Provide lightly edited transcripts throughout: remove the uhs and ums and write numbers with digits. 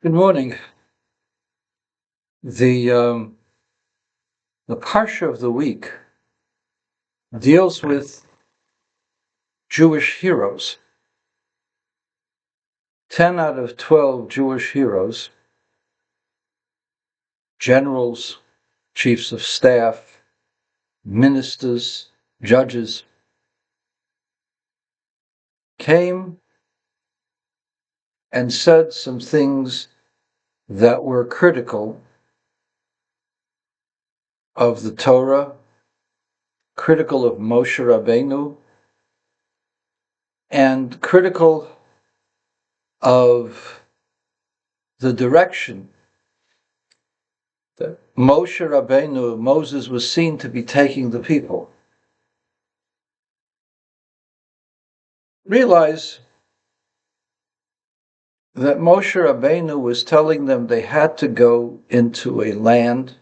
Good morning. The the parsha of the week deals with Jewish heroes. 10 out of 12 Jewish heroes, generals, chiefs of staff, ministers, judges, came and said some things that were critical of the Torah, critical of Moshe Rabbeinu, and critical of the direction that Moshe Rabbeinu, Moses, was seen to be taking the people. Realize that Moshe Rabbeinu was telling them they had to go into a land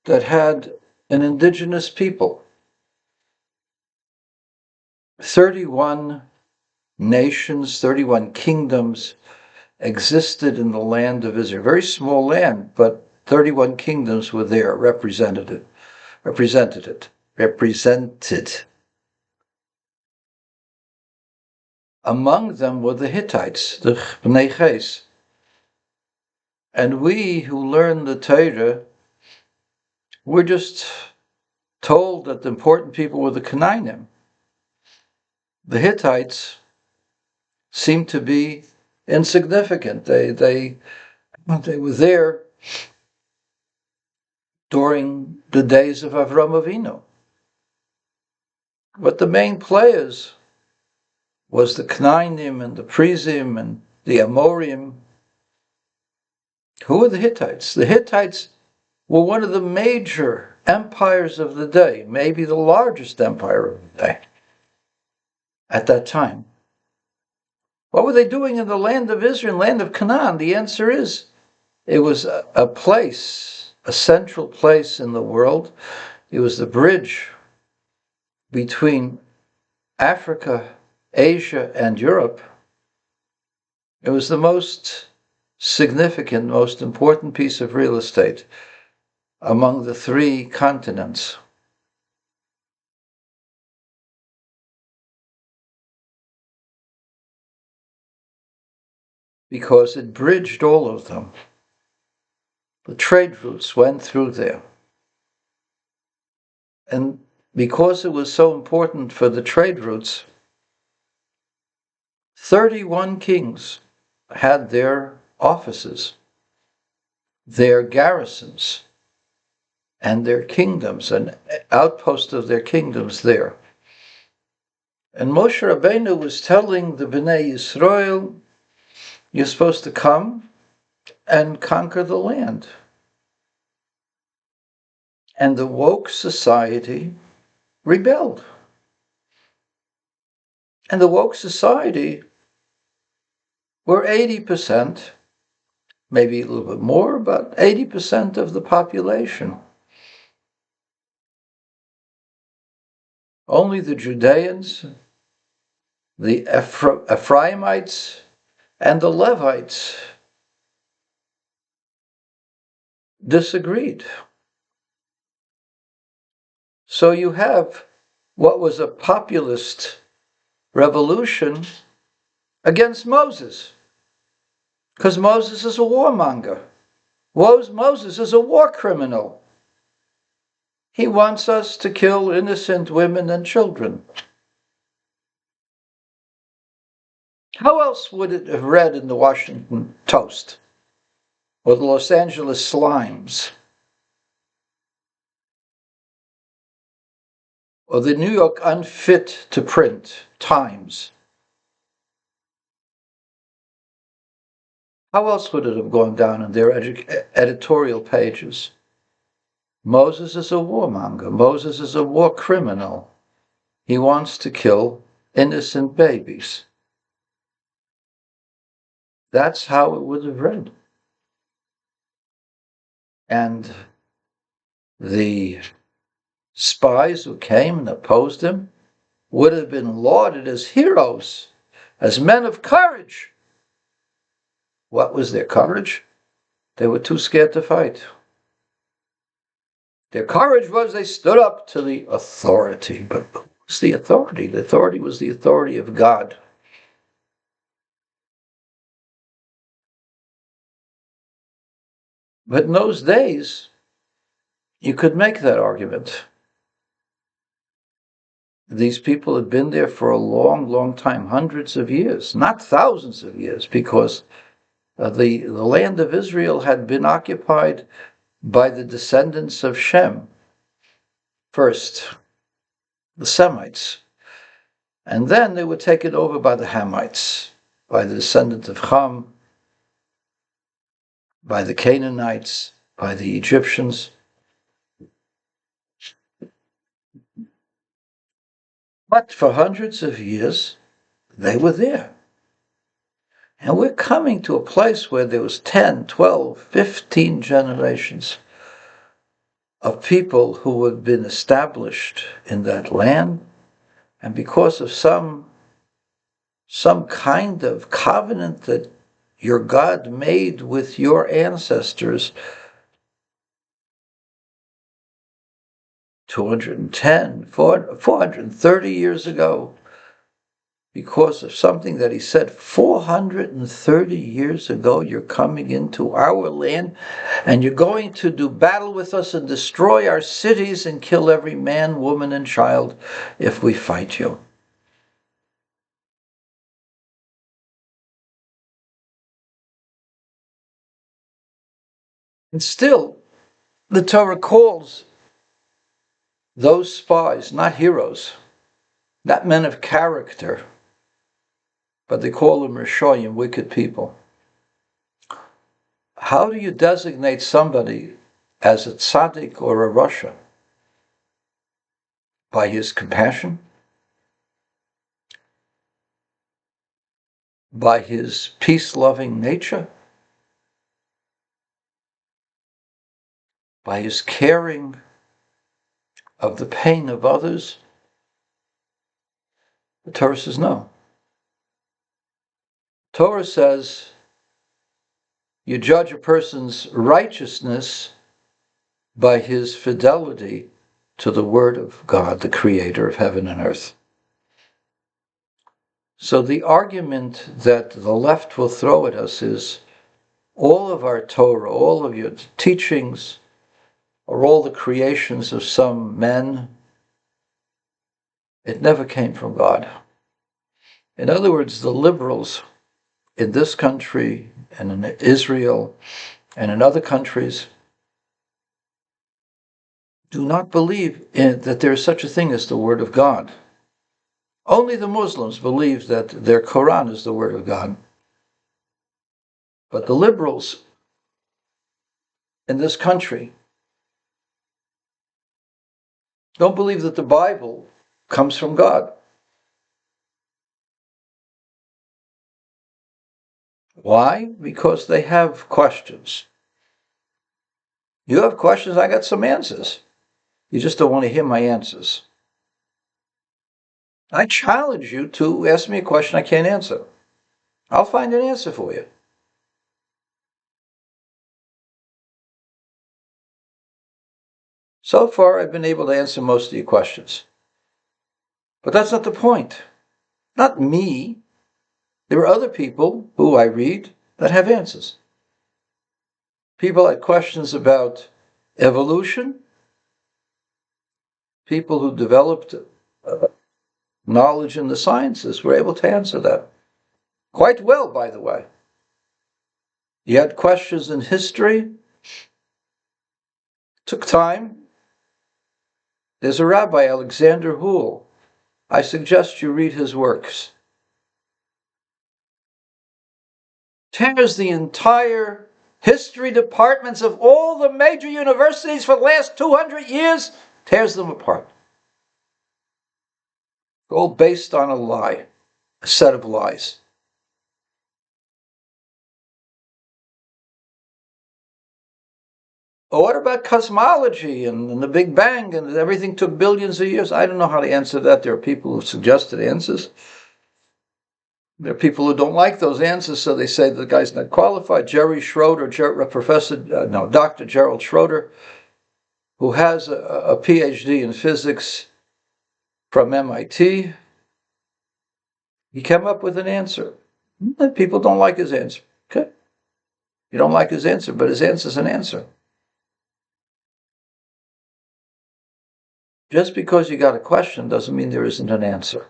that had an indigenous people. 31 nations, 31 kingdoms existed in the land of Israel. Very small land, but 31 kingdoms were there, represented. Among them were the Hittites, the Bnei Ches. And we who learn the Torah, we're just told that the important people were the Canaanim. The Hittites seem to be insignificant. They were there during the days of Avram Avinu. But the main players was the Canaanim and the Prizim and the Amorim. Who were the Hittites? The Hittites were one of the major empires of the day, maybe the largest empire of the day at that time. What were they doing in the land of Israel, land of Canaan? The answer is, it was a place, a central place in the world. It was the bridge between Africa, Asia, and Europe. It was the most significant, most important piece of real estate among the three continents. Because it bridged all of them. The trade routes went through there. And because it was so important for the trade routes, 31 kings had their offices, their garrisons, and their kingdoms, an outpost of their kingdoms there. And Moshe Rabbeinu was telling the Bnei Yisrael, you're supposed to come and conquer the land. And the woke society rebelled. And the woke society were 80%, maybe a little bit more, but 80% of the population. Only the Judeans, the Ephraimites, and the Levites disagreed. So you have what was a populist revolution against Moses, because Moses is a warmonger. Moses is a war criminal. He wants us to kill innocent women and children. How else would it have read in the Washington Toast or the Los Angeles Slimes or the New York Unfit to Print Times? How else would it have gone down in their editorial pages? Moses is a warmonger. Moses is a war criminal. He wants to kill innocent babies. That's how it would have read. And the spies who came and opposed him would have been lauded as heroes, as men of courage. What was their courage? They were too scared to fight. Their courage was they stood up to the authority. But who was the authority? The authority was the authority of God. But in those days, you could make that argument. These people had been there for a long, long time, hundreds of years, not thousands of years, because the land of Israel had been occupied by the descendants of Shem. First, the Semites. And then they were taken over by the Hamites, by the descendants of Ham, by the Canaanites, by the Egyptians. But for hundreds of years, they were there. And we're coming to a place where there was 10, 12, 15 generations of people who had been established in that land. And because of some kind of covenant that your God made with your ancestors 210, 430 years ago, because of something that he said 430 years ago, you're coming into our land and you're going to do battle with us and destroy our cities and kill every man, woman, and child if we fight you. And still, the Torah calls those spies not heroes, not men of character, but they call them Rishoyim, wicked people. How do you designate somebody as a tzaddik or a rasha? By his compassion? By his peace-loving nature? By his caring of the pain of others? The Torah says no. Torah says you judge a person's righteousness by his fidelity to the word of God, the creator of heaven and earth. So the argument that the left will throw at us is all of our Torah, all of your teachings, are all the creations of some men. It never came from God. In other words, the liberals in this country and in Israel and in other countries do not believe that there is such a thing as the Word of God. Only the Muslims believe that their Quran is the Word of God. But the liberals in this country don't believe that the Bible comes from God. Why? Because they have questions. You have questions, I got some answers. You just don't want to hear my answers. I challenge you to ask me a question I can't answer. I'll find an answer for you. So far, I've been able to answer most of your questions. But that's not the point. Not me. There are other people who I read that have answers. People had questions about evolution. People who developed knowledge in the sciences were able to answer that. Quite well, by the way. You had questions in history. Took time. There's a rabbi, Alexander Houle. I suggest you read his works. Tears the entire history departments of all the major universities for the last 200 years, tears them apart. All based on a lie, a set of lies. Well, what about cosmology and the Big Bang and everything took billions of years? I don't know how to answer that. There are people who suggested answers. There are people who don't like those answers, so they say the guy's not qualified. Dr. Gerald Schroeder, who has a PhD in physics from MIT, he came up with an answer. And people don't like his answer. Okay. You don't like his answer, but his answer is an answer. Just because you got a question doesn't mean there isn't an answer.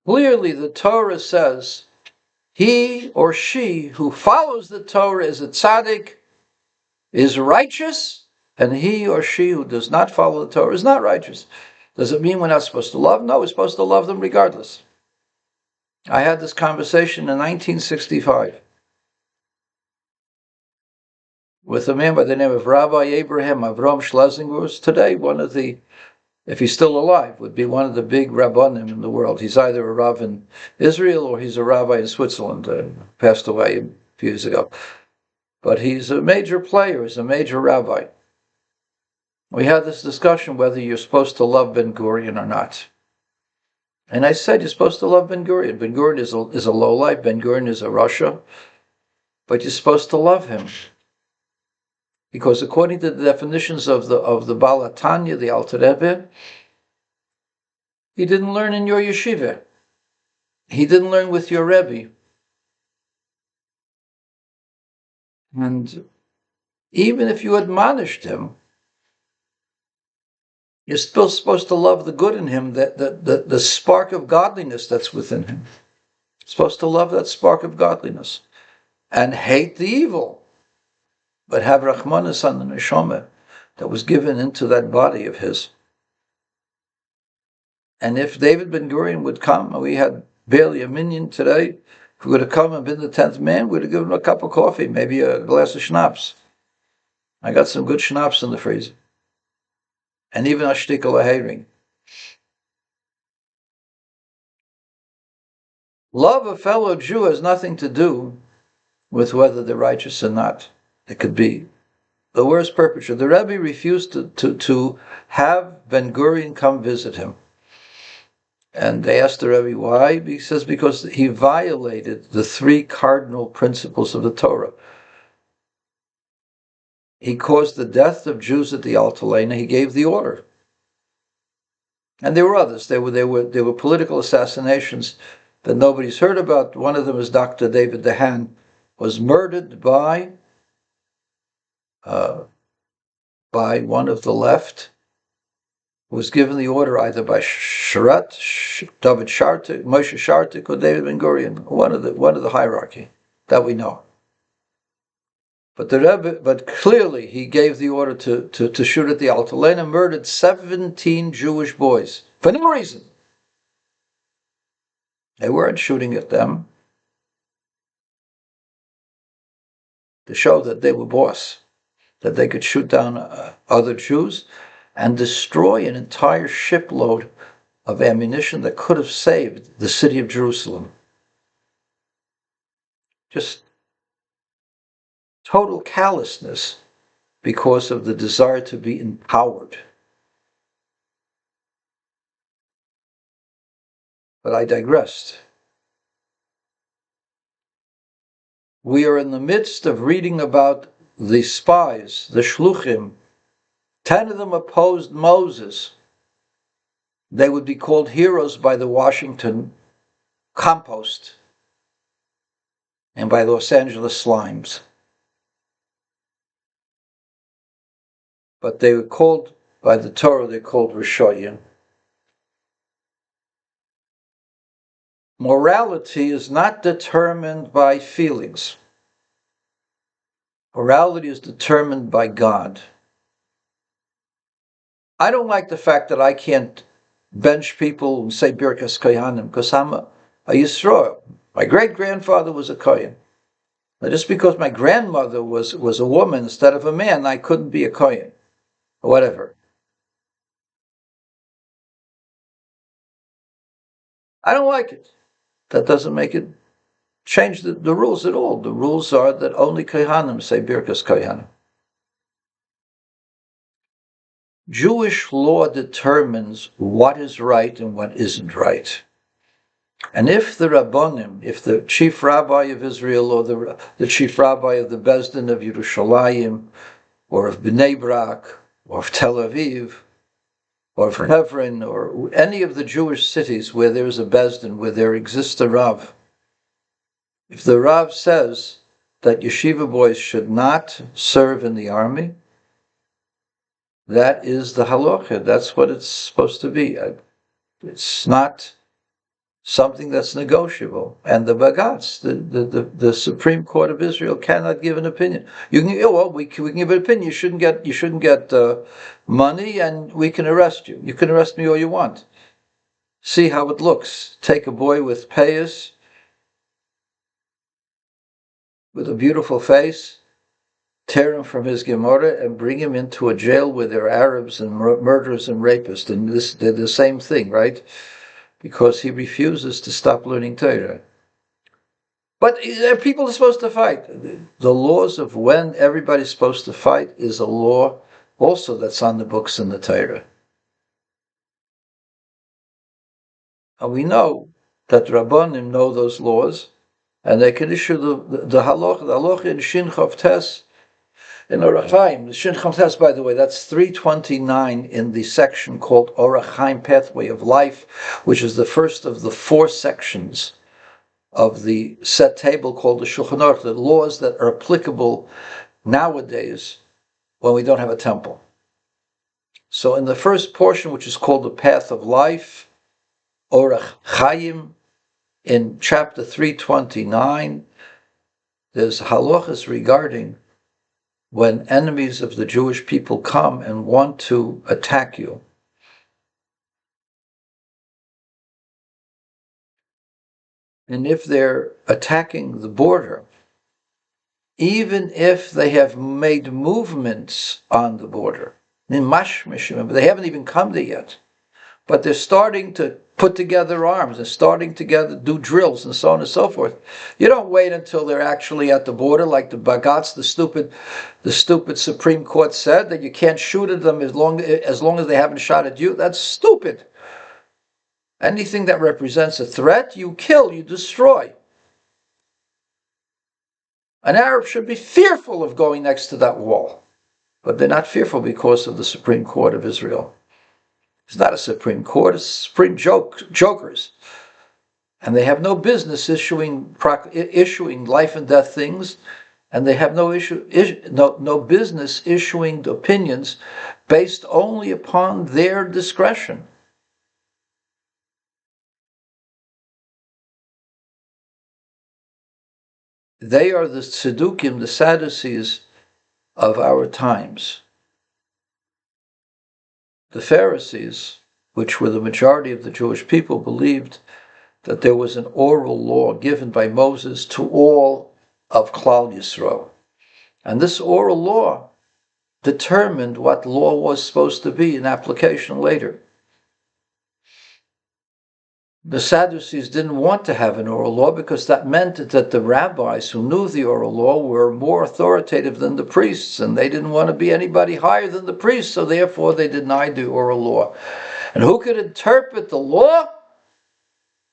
Clearly, the Torah says he or she who follows the Torah is a tzaddik, is righteous, and he or she who does not follow the Torah is not righteous. Does it mean we're not supposed to love? No, we're supposed to love them regardless. I had this conversation in 1965 with a man by the name of Rabbi Abraham Avram Schlesinger, who's today one of the, if he's still alive, would be one of the big rabbanim in the world. He's either a rav in Israel or he's a rabbi in Switzerland, passed away a few years ago. But he's a major player, he's a major rabbi. We had this discussion whether you're supposed to love Ben Gurion or not. And I said you're supposed to love Ben Gurion. Ben Gurion is a lowlife, Ben Gurion is a Russia, but you're supposed to love him. Because according to the definitions of the Baal HaTanya, the Alter Rebbe, he didn't learn in your yeshiva. He didn't learn with your Rebbe. And even if you admonished him, you're still supposed to love the good in him, the spark of godliness that's within him. You're supposed to love that spark of godliness and hate the evil, but have Rachmanis on the neshama that was given into that body of his. And if David Ben Gurion would come, and we had barely a minyan today, if we would have come and been the 10th man, we'd have given him a cup of coffee, maybe a glass of schnapps. I got some good schnapps in the freezer. And even a shtickle of herring. Love a fellow Jew has nothing to do with whether they're righteous or not. It could be the worst perpetrator. The Rebbe refused to have Ben Gurion come visit him. And they asked the Rebbe why. He says because he violated the 3 cardinal principles of the Torah. He caused the death of Jews at the Altalena. He gave the order. And there were others. There were political assassinations that nobody's heard about. One of them is Dr. David DeHaan, was murdered by one of the left, who was given the order either by David Shartik, Moshe Shartik, or David Ben Gurion, one of the hierarchy that we know. But the Rebbe, but clearly he gave the order to shoot at the Altalena, murdered 17 Jewish boys for no reason. They weren't shooting at them to show that they were boss, that they could shoot down other Jews and destroy an entire shipload of ammunition that could have saved the city of Jerusalem. Just total callousness because of the desire to be empowered. But I digressed. We are in the midst of reading about the spies, the shluchim. 10 of them opposed Moses. They would be called heroes by the Washington Compost and by Los Angeles Slimes. But they were called, by the Torah, they're called Rishoyim. Morality is not determined by feelings. Morality is determined by God. I don't like the fact that I can't bench people and say Birkas Kohanim because I'm a Yisroel. My great-grandfather was a Kohen. Now, just because my grandmother was a woman instead of a man, I couldn't be a Kohen or whatever. I don't like it. That doesn't make it change the rules at all. The rules are that only Kohanim say Birkas Kohanim. Jewish law determines what is right and what isn't right. And if the Rabbonim, if the chief rabbi of Israel or the chief rabbi of the Bezdin of Yerushalayim or of Bnei Brak or of Tel Aviv or of Hebron or any of the Jewish cities where there is a Bezdin, where there exists a Rav, if the Rav says that yeshiva boys should not serve in the army, that is the halacha. That's what it's supposed to be. It's not something that's negotiable. And the Bagatz, the Supreme Court of Israel, cannot give an opinion. You can, well, we can give an opinion. You shouldn't get money, and we can arrest you. You can arrest me all you want. See how it looks. Take a boy with payas, with a beautiful face, tear him from his Gemara and bring him into a jail where there are Arabs and murderers and rapists. And they're the same thing, right? Because he refuses to stop learning Torah. But people are supposed to fight. The laws of when everybody's supposed to fight is a law also that's on the books in the Torah. And we know that Rabbanim know those laws, and they can issue the halacha in Shin Chav Tes, in Orach Chaim. The Shin Chav Tes, by the way, that's 329 in the section called Orach Chaim, Pathway of Life, which is the first of the 4 sections of the set table called the Shulchan Aruch, the laws that are applicable nowadays when we don't have a temple. So in the first portion, which is called the Path of Life, Orach Chaim, in chapter 329, there's halachas regarding when enemies of the Jewish people come and want to attack you. And if they're attacking the border, even if they have made movements on the border, they haven't even come there yet, but they're starting to put together arms and starting to do drills and so on and so forth. You don't wait until they're actually at the border, like the Bagatz, the stupid Supreme Court said, that you can't shoot at them as long as they haven't shot at you. That's stupid. Anything that represents a threat, you kill, you destroy. An Arab should be fearful of going next to that wall, but they're not fearful because of the Supreme Court of Israel. It's not a Supreme Court, it's Supreme jokers. And they have no business issuing life and death things, and they have no business issuing opinions based only upon their discretion. They are the Tzedukim, the Sadducees of our times. The Pharisees, which were the majority of the Jewish people, believed that there was an oral law given by Moses to all of Klal Yisrael. And this oral law determined what law was supposed to be in application later. The Sadducees didn't want to have an oral law because that meant that the rabbis who knew the oral law were more authoritative than the priests, and they didn't want to be anybody higher than the priests, so therefore they denied the oral law. And who could interpret the law?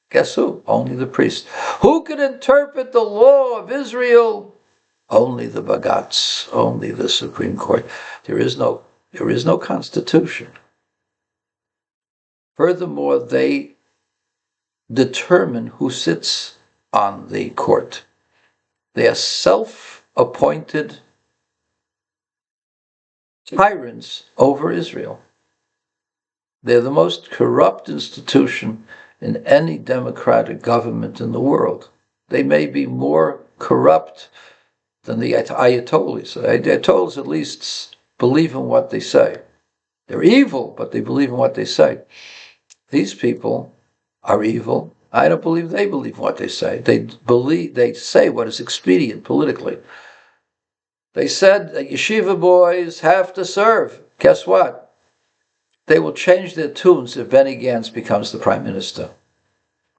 Guess who? Only the priests. Who could interpret the law of Israel? Only the Bagatz, only the Supreme Court. There is no constitution. Furthermore, they determine who sits on the court. They are self-appointed tyrants over Israel. They're the most corrupt institution in any democratic government in the world. They may be more corrupt than the Ayatollahs. The Ayatollahs at least believe in what they say. They're evil, but they believe in what they say. These people are evil. I don't believe they believe what they say. They say what is expedient politically. They said that yeshiva boys have to serve. Guess what? They will change their tunes if Benny Gantz becomes the prime minister.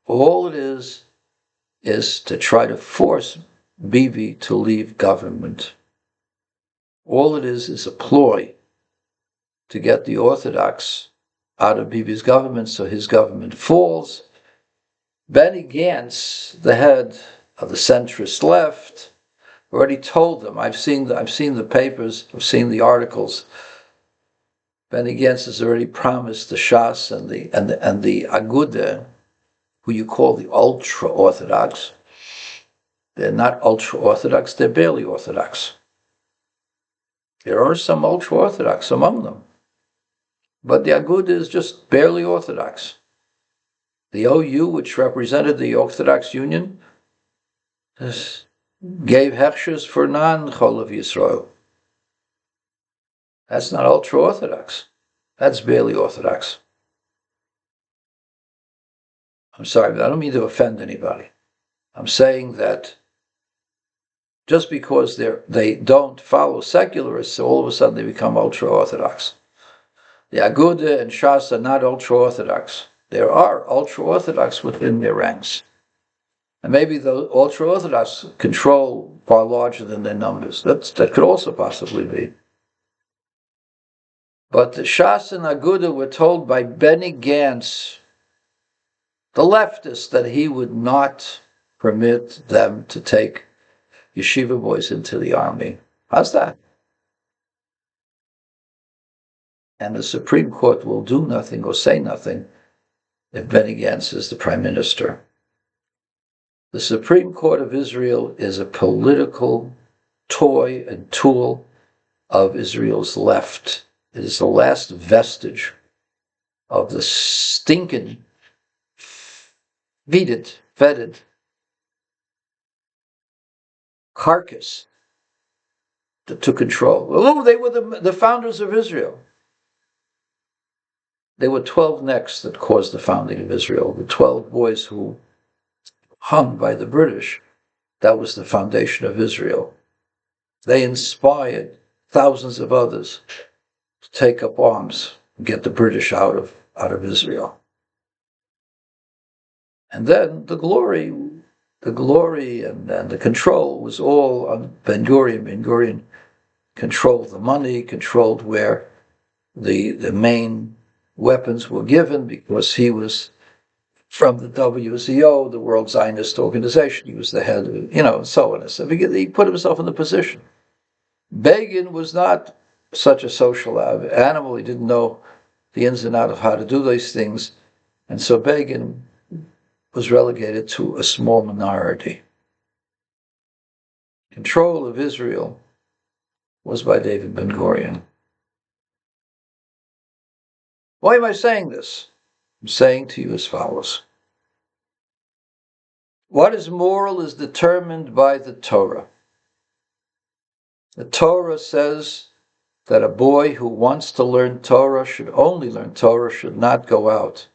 All it is to try to force Bibi to leave government. All it is a ploy to get the Orthodox out of Bibi's government so his government falls. Benny Gantz, the head of the centrist left, already told them. I've seen the papers. I've seen the articles. Benny Gantz has already promised the Shas and the Aguda, who you call the ultra-Orthodox. They're not ultra-Orthodox. They're barely Orthodox. There are some ultra-Orthodox among them, but the Aguda is just barely Orthodox. The OU, which represented the Orthodox Union, gave hechshers for non-Chol of Yisrael. That's not ultra-Orthodox. That's barely Orthodox. I'm sorry, but I don't mean to offend anybody. I'm saying that just because they don't follow secularists, so all of a sudden they become ultra-Orthodox. The Aguda and Shas are not ultra-Orthodox. There are ultra-Orthodox within their ranks. And maybe the ultra-Orthodox control far larger than their numbers. That could also possibly be. But the Shas and Aguda were told by Benny Gantz, the leftist, that he would not permit them to take yeshiva boys into the army. How's that? And the Supreme Court will do nothing or say nothing if Benny Gantz is the prime minister. The Supreme Court of Israel is a political toy and tool of Israel's left. It is the last vestige of the stinking, fetid carcass that took control. Oh, they were the founders of Israel. They were 12 necks that caused the founding of Israel. The 12 boys who hung by the British, that was the foundation of Israel. They inspired thousands of others to take up arms and get the British out of Israel. And then the glory and the control was all on Ben-Gurion. Ben-Gurion controlled the money, controlled where the main weapons were given, because he was from the WZO, the World Zionist Organization. He was the head of, and so on. So he put himself in the position. Begin was not such a social animal. He didn't know the ins and outs of how to do these things. And so Begin was relegated to a small minority. Control of Israel was by David Ben-Gurion. Why am I saying this? I'm saying to you as follows. What is moral is determined by the Torah. The Torah says that a boy who wants to learn Torah should only learn Torah, should not go out.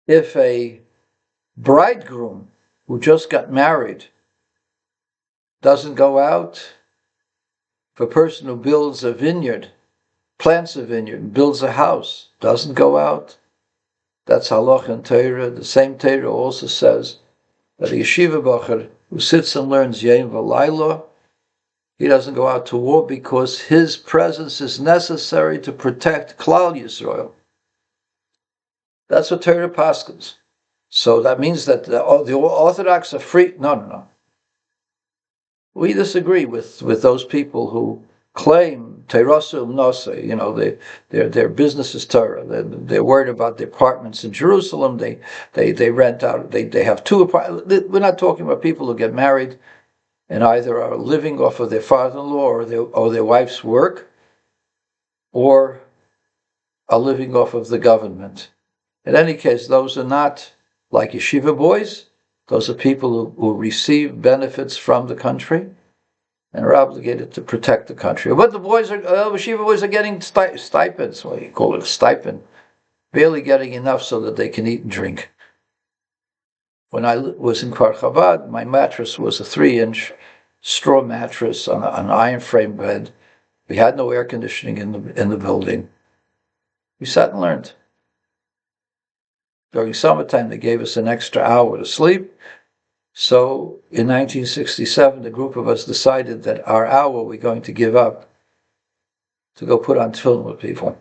If a bridegroom who just got married doesn't go out, if a person who builds a vineyard, plants a vineyard, builds a house, doesn't go out, that's halacha and Torah. The same Torah also says that a yeshiva bacher who sits and learns Yom v'Layla, he doesn't go out to war because his presence is necessary to protect Klal Yisrael. That's what Torah paskins. So that means that the Orthodox are free. No. We disagree with those people who claim Teirasum Nose. Their business is Torah. They're worried about the apartments in Jerusalem. They rent out. They have 2 apartments. We're not talking about people who get married and either are living off of their father-in-law or their wife's work, or are living off of the government. In any case, those are not like yeshiva boys. Those are people who receive benefits from the country and are obligated to protect the country. But the yeshiva boys are getting stipends. Well, you call it a stipend. Barely getting enough so that they can eat and drink. When I was in Kfar Chabad, my mattress was a 3-inch straw mattress on an iron frame bed. We had no air conditioning in the building. We sat and learned. During summertime, they gave us an extra hour to sleep. So in 1967, the group of us decided that our hour we're going to give up to go put on tefillin with people.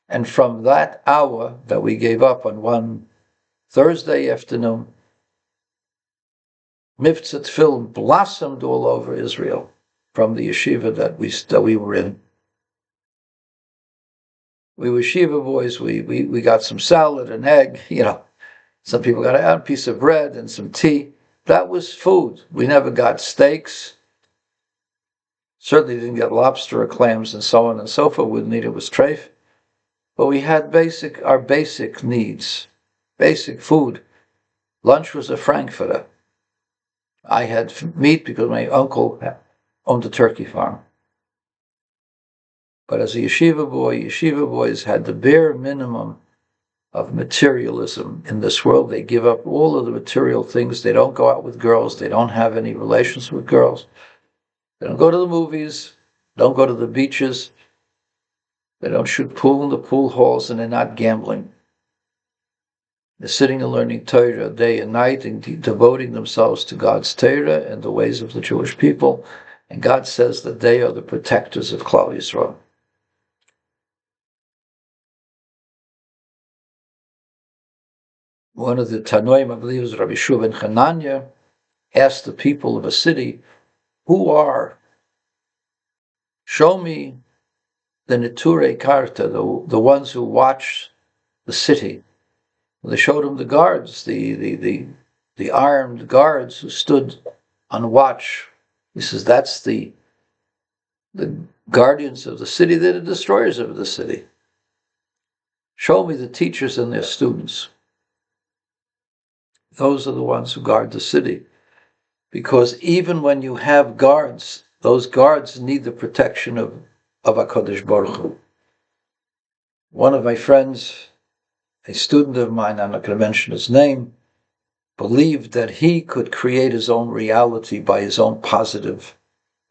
And from that hour that we gave up on one Thursday afternoon, Mivtzat film blossomed all over Israel from the yeshiva that we were in. We were yeshiva boys. We got some salad, an egg, Some people got a piece of bread and some tea. That was food. We never got steaks. Certainly didn't get lobster or clams and so on and so forth. We didn't eat it with treif. But we had our basic needs, basic food. Lunch was a frankfurter. I had meat because my uncle owned a turkey farm. But as a yeshiva boys had the bare minimum of materialism in this world. They give up all of the material things. They don't go out with girls. They don't have any relations with girls. They don't go to the movies. Don't go to the beaches. They don't shoot pool in the pool halls, and they're not gambling. They're sitting and learning Torah day and night and devoting themselves to God's Torah and the ways of the Jewish people. And God says that they are the protectors of Klal Yisrael. One of the Tanoim, I believe, was Rabbi Shuv ben Chananya, asked the people of a city, show me the Neturei Karta, the ones who watch the city. They showed him the guards, the armed guards who stood on watch. He says, that's the guardians of the city. They're the destroyers of the city. Show me the teachers and their students. Those are the ones who guard the city. Because even when you have guards, those guards need the protection of HaKadosh Baruch Hu. One of my friends, a student of mine, I'm not going to mention his name, believed that he could create his own reality by his own positive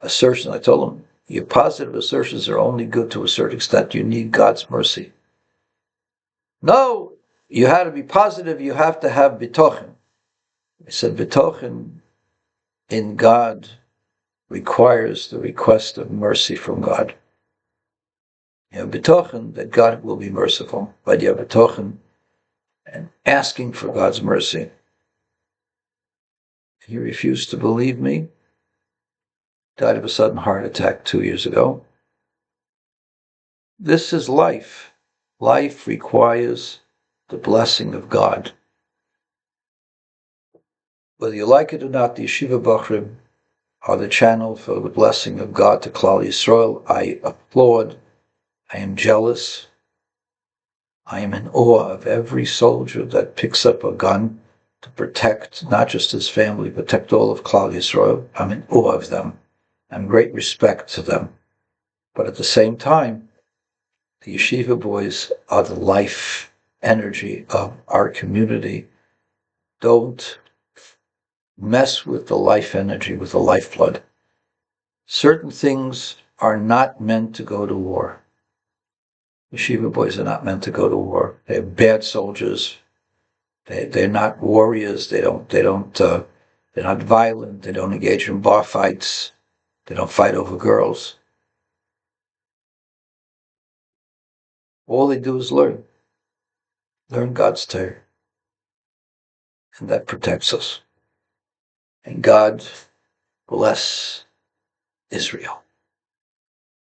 assertions. I told him, your positive assertions are only good to a certain extent. You need God's mercy. No, you have to be positive. You have to have bitochen. I said, bitochen in God requires the request of mercy from God. You have bitochen that God will be merciful, but you have bitochen and asking for God's mercy. He refused to believe me. Died of a sudden heart attack 2 years ago. This is life. Life requires the blessing of God. Whether you like it or not, the Yeshiva Bachrim are the channel for the blessing of God to Klal Yisrael. I applaud. I am jealous. I am in awe of every soldier that picks up a gun to protect not just his family, protect all of Klal Yisrael. I'm in awe of them. I'm great respect to them. But at the same time, the yeshiva boys are the life energy of our community. Don't mess with the life energy, with the lifeblood. Certain things are not meant to go to war. Yeshiva boys are not meant to go to war. They're bad soldiers. They're not warriors. They're not violent. They don't engage in bar fights. They don't fight over girls. All they do is learn God's Torah, and that protects us. And God bless Israel.